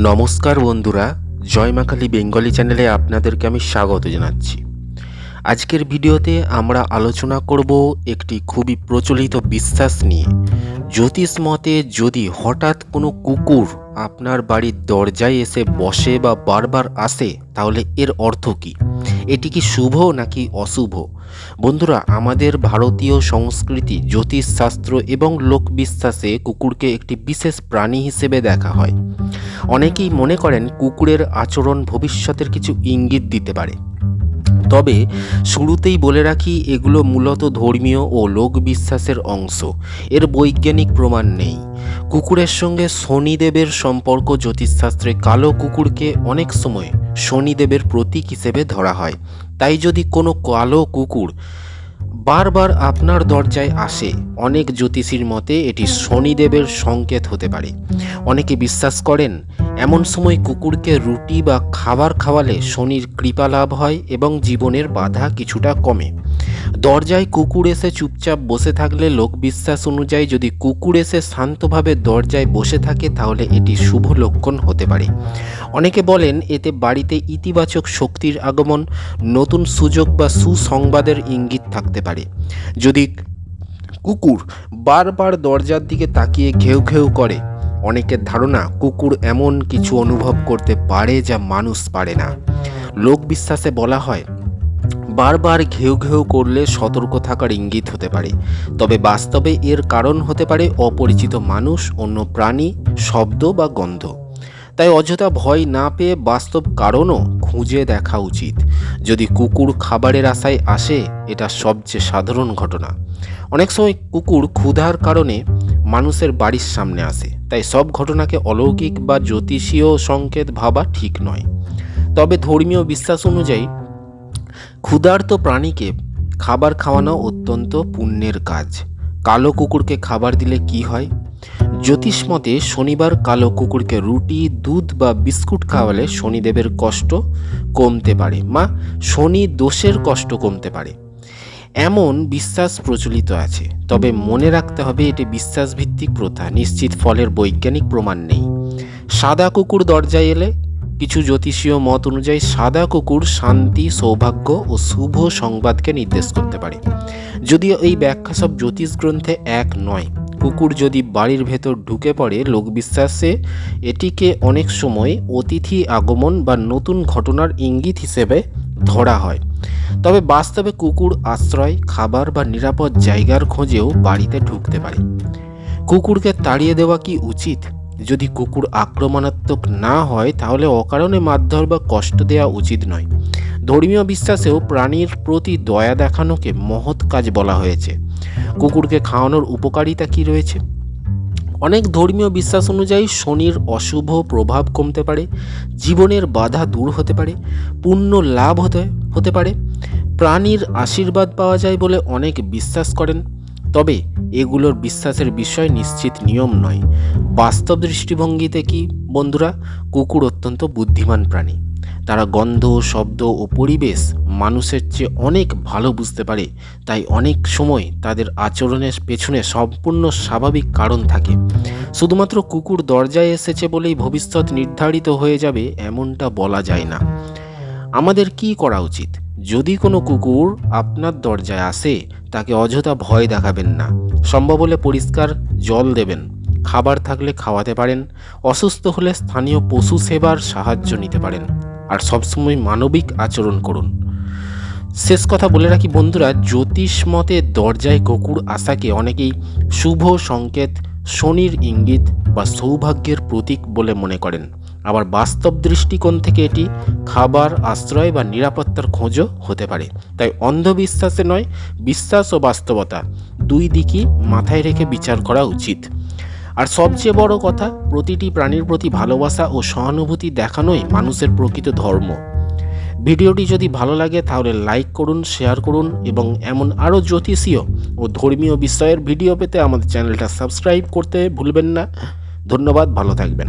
নমস্কার বন্ধুরা, জয় মা কালী বেঙ্গলি চ্যানেলে আপনাদেরকে আমি স্বাগত জানাচ্ছি। আজকের ভিডিওতে আমরা আলোচনা করব একটি খুবই প্রচলিত বিশ্বাস নিয়ে। জ্যোতিষ মতে যদি হঠাৎ কোনো কুকুর আপনার বাড়ির দরজায় এসে বসে বা বারবার আসে, তাহলে এর অর্থ কী? এটি কি শুভ নাকি অশুভ? বন্ধুরা, আমাদের ভারতীয় সংস্কৃতি, জ্যোতিষশাস্ত্র এবং লোকবিশ্বাসে কুকুরকে একটি বিশেষ প্রাণী হিসেবে দেখা হয়। অনেকেই মনে করেন কুকুরের আচরণ ভবিষ্যতের কিছু ইঙ্গিত দিতে পারে। তবে শুরুতেই বলে রাখি, এগুলো মূলত ধর্মীয় ও লোকবিশ্বাসের অংশ। এর বৈজ্ঞানিক প্রমাণ নেই। কুকুরের সঙ্গে শনিদেবের সম্পর্ক জ্যোতিষশাস্ত্রে কালো কুকুরকে অনেক সময় শনিদেবের প্রতীক হিসেবে ধরা হয়। তাই যদি কোনো কালো কুকুর বারবার আপনার দরজায় আসে, অনেক জ্যোতিষীর মতে এটি শনিদেবের সংকেত হতে পারে। অনেকে বিশ্বাস করেন এমন সময় কুকুরকে রুটি বা খাবার খাওয়ালে শনির কৃপা লাভ হয় এবং জীবনের বাধা কিছুটা কমে। দরজায় কুকুর এসে চুপচাপ বসে থাকলে লোকবিশ্বাস অনুযায়ী যদি কুকুর এসে শান্তভাবে দরজায় বসে থাকে, তাহলে এটি শুভ লক্ষণ হতে পারে। অনেকে বলেন এতে বাড়িতে ইতিবাচক শক্তির আগমন, নতুন সুযোগ বা সুসংবাদের ইঙ্গিত থাকতে পারে। যদি কুকুর বারবার দরজার দিকে তাকিয়ে ঘেউ ঘেউ করে, অনেকের ধারণা কুকুর এমন কিছু অনুভব করতে পারে যা মানুষ পারে না। লোকবিশ্বাসে বলা হয় বারবার ঘেউ ঘেউ করলে সতর্ক থাকার ইঙ্গিত হতে পারে। তবে বাস্তবে এর কারণ হতে পারে অপরিচিত মানুষ, অন্য প্রাণী, শব্দ বা গন্ধ। তাই অযথা ভয় না পেয়ে বাস্তব কারণও খুঁজে দেখা উচিত। যদি কুকুর খাবারের আশায় আসে, এটা সবচেয়ে সাধারণ ঘটনা। অনেক সময় কুকুর ক্ষুধার কারণে মানুষের বাড়ির সামনে আসে, তাই সব ঘটনাকে অলৌকিক বা জ্যোতিষীয় সংকেত ভাবা ঠিক নয়। তবে ধর্মীয় বিশ্বাস অনুযায়ী ক্ষুধার্ত প্রাণীকে খাবার খাওয়ানো অত্যন্ত পুণ্যের কাজ। কালো কুকুরকে খাবার দিলে কি হয়? জ্যোতিষ মতে শনিবার কালো কুকুরকে রুটি, দুধ বা বিস্কুট খাওয়ালে শনিদেবের কষ্ট কমতে পারে, শনি দোষের কষ্ট কমতে পারে, এমন বিশ্বাস প্রচলিত আছে। তবে মনে রাখতে হবে এটি বিশ্বাসভিত্তিক প্রথা, নিশ্চিত ফলের বৈজ্ঞানিক প্রমাণ নেই। সাদা কুকুর দরজায় এলে কিছু জ্যোতিষীয় মত অনুযায়ী সাদা কুকুর শান্তি, সৌভাগ্য ও শুভ সংবাদকে নির্দেশ করতে পারে। যদিও এই ব্যাখ্যা সব জ্যোতিষ গ্রন্থে এক নয়। কুকুর যদি বাড়ির ভেতর ঢুকে পড়ে, লোকবিশ্বাসে এটিকে অনেক সময় অতিথি আগমন বা নতুন ঘটনার ইঙ্গিত হিসেবে ধরা হয়। তবে বাস্তবে কুকুর আশ্রয়, খাবার বা নিরাপদ জায়গার খোঁজেও বাড়িতে ঢুকতে পারে। কুকুরকে তাড়িয়ে দেওয়া কি উচিত? যদি কুকুর আক্রমণাত্মক না হয়, তাহলে অকারণে মারধর বা কষ্ট দেওয়া উচিত নয়। ধর্মীয় বিশ্বাসেও প্রাণীর প্রতি দয়া দেখানোকে মহৎ কাজ বলা হয়েছে। কুকুরকে খাওয়ানোর উপকারিতা কি রয়েছে? অনেক ধর্মীয় বিশ্বাস অনুযায়ী শনির অশুভ প্রভাব কমতে পারে, জীবনের বাধা দূর হতে পারে, পুণ্য লাভ হতে পারে, প্রাণীর আশীর্বাদ পাওয়া যায় বলে অনেক বিশ্বাস করেন। তবে এগুলোর বিশ্বাসের বিষয় নিশ্চিত নিয়ম নয়। বাস্তব দৃষ্টিভঙ্গিতে কি বন্ধুরা, কুকুর অত্যন্ত বুদ্ধিমান প্রাণী। তারা গন্ধ, শব্দ ও পরিবেশ মানুষের চেয়ে অনেক ভালো বুঝতে পারে। তাই অনেক সময় তাদের আচরণের পেছনে সম্পূর্ণ স্বাভাবিক কারণ থাকে। শুধুমাত্র কুকুর দরজায় এসেছে বলেই ভবিষ্যৎ নির্ধারিত হয়ে যাবে, এমনটা বলা যায় না। আমাদের কি করা উচিত? যদি কোনো কুকুর আপনার দরজায় আসে, তাকে অযথা ভয় দেখাবেন না। সম্ভব হলে পরিষ্কার জল দেবেন, খাবার থাকলে খাওয়াতে পারেন, অসুস্থ হলে স্থানীয় পশু সেবার সাহায্য নিতে পারেন, আর সবসময় মানবিক আচরণ করুন। শেষ কথা বলে রাখি বন্ধুরা, জ্যোতিষ মতে দরজায় কুকুর আসাকে অনেকেই শুভ সংকেত, শনির ইঙ্গিত বা সৌভাগ্যের প্রতীক বলে মনে করেন। আবার বাস্তব দৃষ্টিকোণ থেকে এটি খাবার, আশ্রয় বা নিরাপত্তার খোঁজও হতে পারে। তাই অন্ধবিশ্বাসে নয়, বিশ্বাস ও বাস্তবতা দুই দিকই মাথায় রেখে বিচার করা উচিত। আর সবচেয়ে বড় কথা, প্রতিটি প্রাণীর প্রতি ভালোবাসা ও সহানুভূতি দেখানোই মানুষের প্রকৃত ধর্ম। ভিডিওটি যদি ভালো লাগে তাহলে লাইক করুন, শেয়ার করুন এবং এমন আরও জ্যোতিষীয় ও ধর্মীয় বিষয়ের ভিডিও পেতে আমাদের চ্যানেলটা সাবস্ক্রাইব করতে ভুলবেন না। ধন্যবাদ, ভালো থাকবেন।